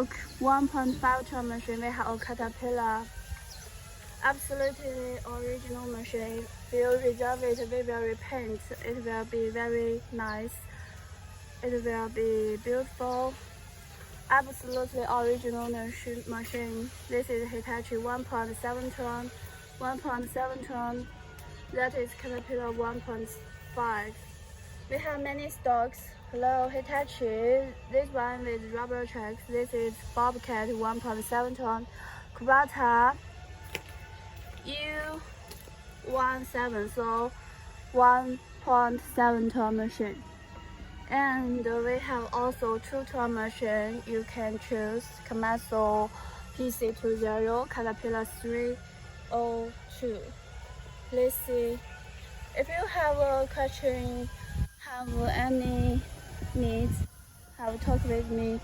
look, 1.5 ton machine. We have a Caterpillar. Absolutely original machine. We will reserve it, we will repaint. It will be very nice. It will be beautiful. Absolutely original machine. This is Hitachi 1.7 ton. 1.7 ton. That is Caterpillar 1.5. We have many stocks. Hello, Hitachi. This one with rubber tracks. This is Bobcat 1.7 ton. Kubota U17, so 1.7 ton machine. And we have also 2-ton machine. You can choose Komatsu PC20, Caterpillar 302. Please see. If you have a question, have any needs, have talk with me.